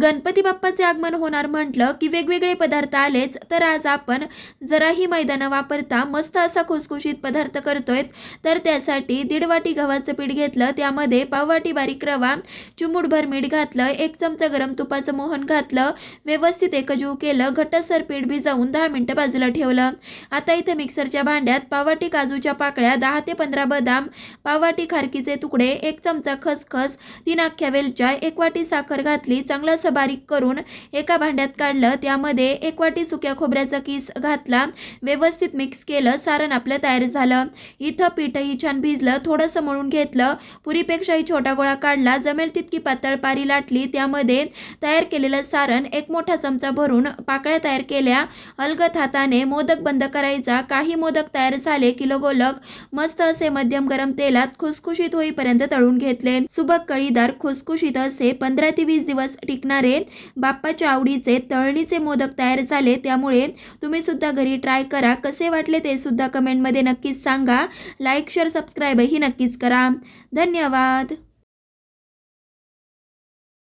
गणपती बाप्पाचे आगमन होणार म्हटलं की वेगवेगळे पदार्थ आलेच. तर आज आपण जराही मैदा न वापरता मस्त असा खुसखुशीत पदार्थ करतोय. तर त्यासाठी 1.5 वाटी गव्हाचं पीठ घेतलं, त्यामध्ये पाव वाटी बारीक रवा, चिमूटभर मीठ घातलं, 1 चमचा गरम तुपाचं मोहन घातलं, व्यवस्थित एकजीव केलं, घट्टसर पीठ भिजवून 10 मिनिटं बाजूला ठेवलं. आता इथे मिक्सरच्या भांड्यात पाव वाटी काजूच्या पाकळ्या, 10 ते 15 बदाम, पाव वाटी खारकीचे तुकडे, 1 चमचा खसखस, 3 अख्ख्या वेलच्या, 1 वाटी साखर घातली, चांगलं असं बारीक करून एका भांड्यात काढलं. त्यामध्ये 1 वाटी सुक्या खोबऱ्याचा किस घातला, व्यवस्थित मिक्स केलं. सारण आपलं तयार झालं. इथं पीठही छान भिजलं, थोडंसं मळून घेतलं, पुरीपेक्षाही छोटा गोळा काढला, जमेल तितकी पातळ पारी लाटली. त्यामध्ये तयार केलेलं सारण 1 मोठा चमचा भरून पाकळ्या तयार केल्या. अलगद हाताने मोदक बंद करायचा. काही मोदक तयार झाले की लगोलग मस्त असे मध्यम गरम तेलात खुसखुशीत होईपर्यंत तळून घेतले. सुबक कळीदार खुसखुशीत असे 15 ते 20 दिवस टिकणारे बाप्पाच्या आवडीचे तळणीचे मोदक तयार झाले. त्यामुळे तुम्ही सुद्धा घरी ट्राय करा. कसे वाटले ते सुद्धा कमेंटमध्ये नक्कीच सांगा. लाईक, शेअर, सबस्क्राईब ही नक्कीच करा. धन्यवाद.